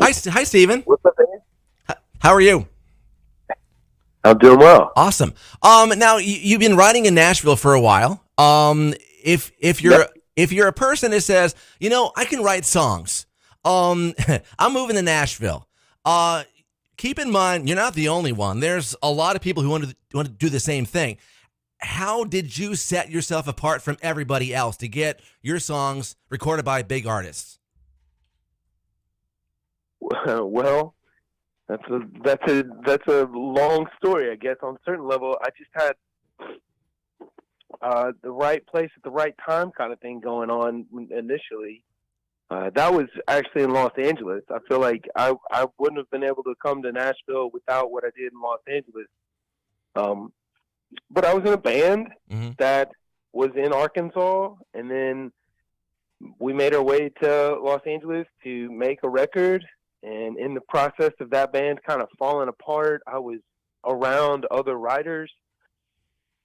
Hi, Steven. What's up, man? How are you? I'm doing well. Awesome. Now you've been writing in Nashville for a while. If you're Yep. if you're a person that says, I can write songs. I'm moving to Nashville. Keep in mind, you're not the only one. There's a lot of people who want to do the same thing. How did you set yourself apart from everybody else to get your songs recorded by big artists? Well, that's a long story, I guess. On a certain level, I just had the right place at the right time kind of thing going on initially. That was actually in Los Angeles. I feel like I wouldn't have been able to come to Nashville without what I did in Los Angeles. But I was in a band that was in Arkansas, and then we made our way to Los Angeles to make a record. And in the process of that band kind of falling apart, I was around other writers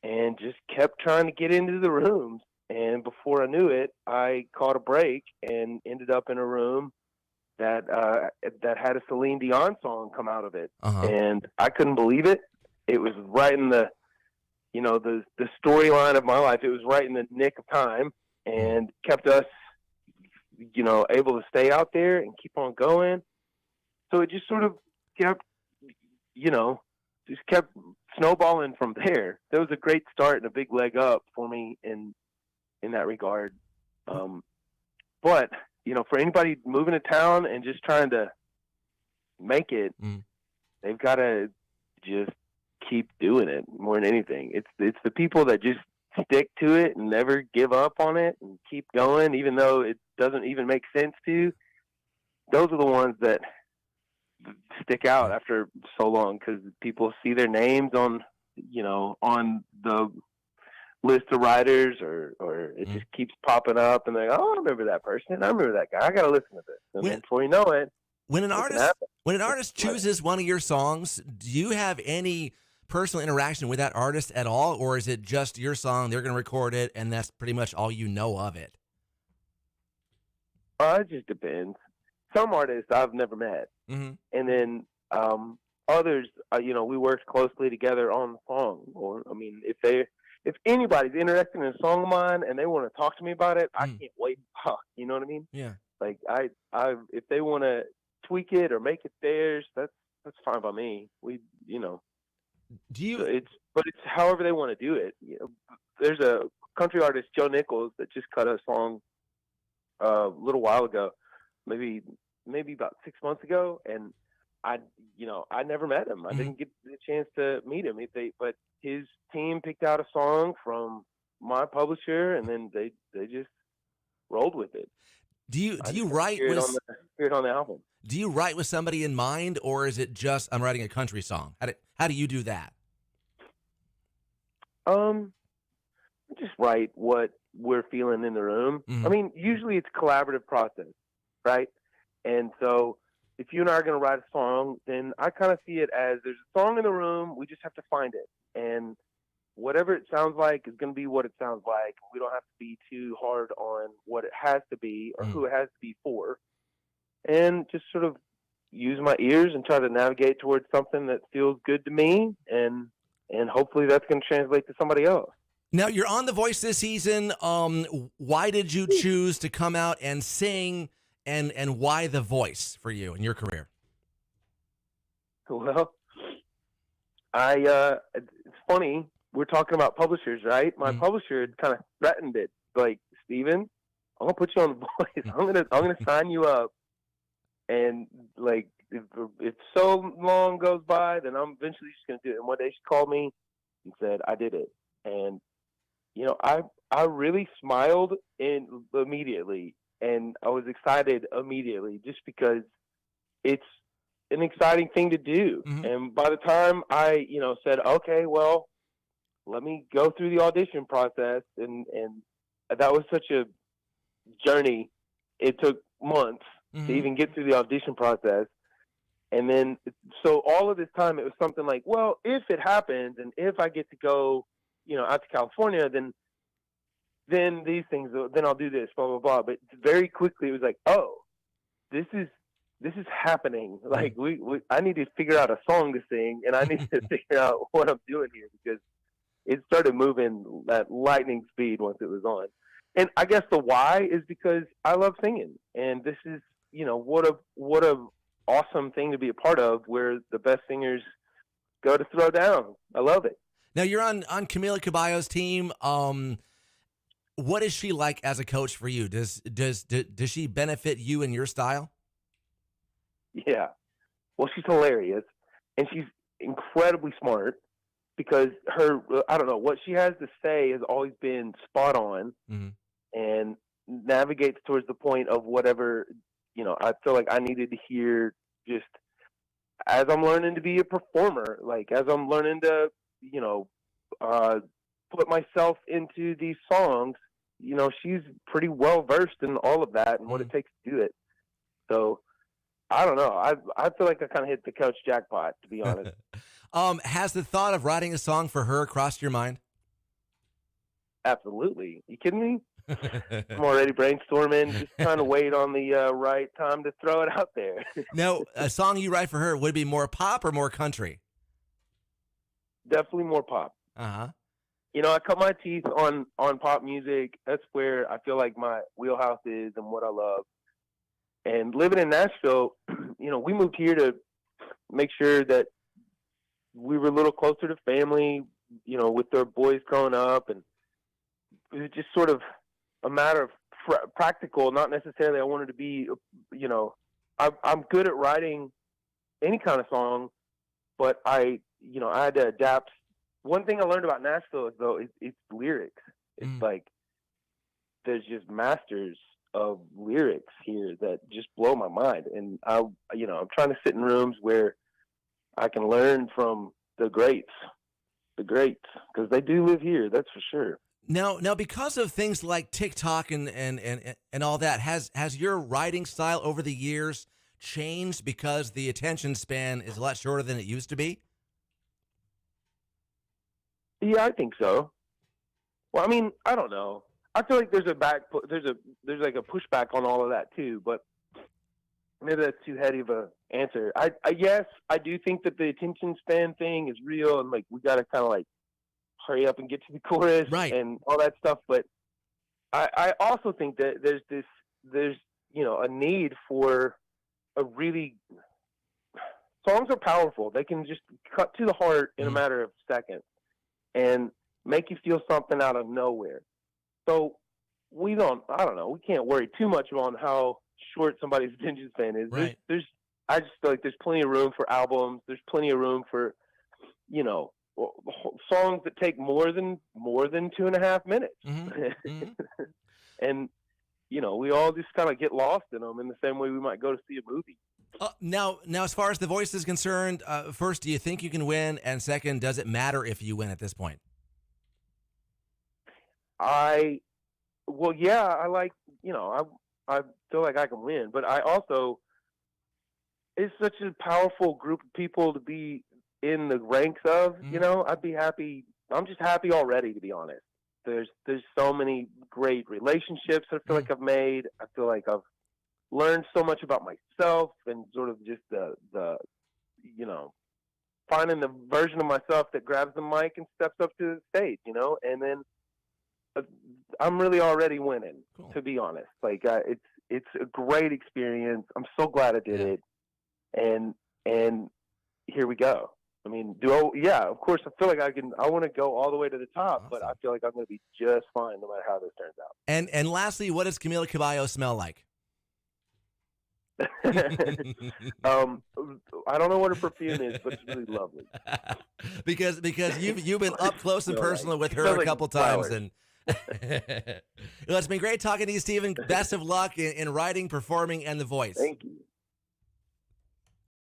and just kept trying to get into the rooms. And before I knew it, I caught a break and ended up in a room that had a Celine Dion song come out of it. And I couldn't believe it. It was right in the storyline of my life. It was right in the nick of time and kept us, able to stay out there and keep on going. So it just sort of kept, kept snowballing from there. That was a great start and a big leg up for me in that regard. But, for anybody moving to town and just trying to make it, they've got to just keep doing it more than anything. It's the people that just stick to it and never give up on it and keep going, even though it doesn't even make sense to. Those are the ones that stick out after so long, because people see their names on the list of writers, or it just keeps popping up, and they're like, oh, I remember that person. I remember that guy. I got to listen to this. And then before you know it, when an artist chooses one of your songs, do you have any personal interaction with that artist at all, or is it just your song? They're going to record it, and that's pretty much all you know of it. It just depends. Some artists I've never met, and then others, we worked closely together on the song. Or if anybody's interested in a song of mine and they want to talk to me about it, I can't wait to talk. You know what I mean? Yeah. Like if they want to tweak it or make it theirs, that's fine by me. It's however they want to do it. There's a country artist, Joe Nichols, that just cut a song a little while ago, maybe about 6 months ago, and I never met him. I didn't get the chance to meet him. But his team picked out a song from my publisher, and then they just rolled with it. Do you write with on the album? Do you write with somebody in mind, or is it just I'm writing a country song? How do you do that? Just write what we're feeling in the room. I mean, usually it's a collaborative process, right? And so if you and I are going to write a song, then I kind of see it as there's a song in the room. We just have to find it. And whatever it sounds like is going to be what it sounds like. We don't have to be too hard on what it has to be or who it has to be for. And just sort of use my ears and try to navigate towards something that feels good to me. And hopefully that's going to translate to somebody else. Now, you're on The Voice this season. Why did you choose to come out and sing, and why The Voice for you in your career? Well, it's funny. We're talking about publishers, right? My publisher had kind of threatened it. Like, Steven, I'm going to put you on The Voice. I'm going to sign you up. And, like, if so long goes by, then I'm eventually just going to do it. And one day she called me and said, I did it. And I really smiled immediately, and I was excited immediately just because it's an exciting thing to do. And by the time I, said, okay, well, let me go through the audition process, and that was such a journey. It took months to even get through the audition process. And then, so all of this time, it was something like, well, if it happens, and if I get to go, out to California, then these things, then I'll do this, blah, blah, blah. But very quickly it was like, oh, this is happening? Like I need to figure out a song to sing, and I need to figure out what I'm doing here, because it started moving at lightning speed once it was on. And I guess the why is because I love singing, and this is, what a awesome thing to be a part of, where the best singers go to throw down. I love it. Now you're on Camila Caballo's team. What is she like as a coach for you? Does she benefit you and your style? Yeah. Well, she's hilarious, and she's incredibly smart, because I don't know, what she has to say has always been spot on, and navigates towards the point of whatever, I feel like I needed to hear, just as I'm learning to be a performer, like as I'm learning to, put myself into these songs. She's pretty well versed in all of that and what it takes to do it. So I don't know. I feel like I kind of hit the coach jackpot, to be honest. Has the thought of writing a song for her crossed your mind? Absolutely. You kidding me? I'm already brainstorming, just trying to wait on the right time to throw it out there. Now, a song you write for her, would it be more pop or more country? Definitely more pop. Uh-huh. I cut my teeth on pop music. That's where I feel like my wheelhouse is and what I love. And living in Nashville, we moved here to make sure that we were a little closer to family, with their boys growing up. And it was just sort of a matter of practical, not necessarily I wanted to be, I'm good at writing any kind of song, but I had to adapt. One thing I learned about Nashville is, though, it's lyrics. It's like there's just masters of lyrics here that just blow my mind. And I'm trying to sit in rooms where I can learn from the greats, because they do live here. That's for sure. Now, because of things like TikTok and all that, has your writing style over the years changed because the attention span is a lot shorter than it used to be? Yeah, I think so. Well, I mean, I don't know. I feel like there's like a pushback on all of that too, but maybe that's too heady of a answer. Yes, I do think that the attention span thing is real, and like we got to kind of like hurry up and get to the chorus, right, and all that stuff. But I also think that there's a need for a really, songs are powerful. They can just cut to the heart in a matter of seconds and make you feel something out of nowhere. So I don't know, we can't worry too much on how short somebody's attention span is. Right. I just feel like there's plenty of room for albums. There's plenty of room for, songs that take more than 2.5 minutes. And, we all just kind of get lost in them in the same way we might go to see a movie. Now, as far as the voice is concerned, first, do you think you can win? And second, does it matter if you win at this point? Yeah, I like, I feel like I can win, but I also, it's such a powerful group of people to be in the ranks of, I'd be happy. I'm just happy already, to be honest. There's so many great relationships I feel like I've made. I feel like I've learned so much about myself, and sort of just the finding the version of myself that grabs the mic and steps up to the stage, and then I'm really already winning, to be honest. Like it's a great experience. I'm so glad I did it. And here we go. I mean, of course, I feel like I want to go all the way to the top, but I feel like I'm going to be just fine no matter how this turns out. And lastly, what does Camila Caballo smell like? I don't know what her perfume is, but it's really lovely. because you've been up close and personal with her a couple times, and well, it's been great talking to you, Stephen. Best of luck in writing, performing, and the voice. Thank you.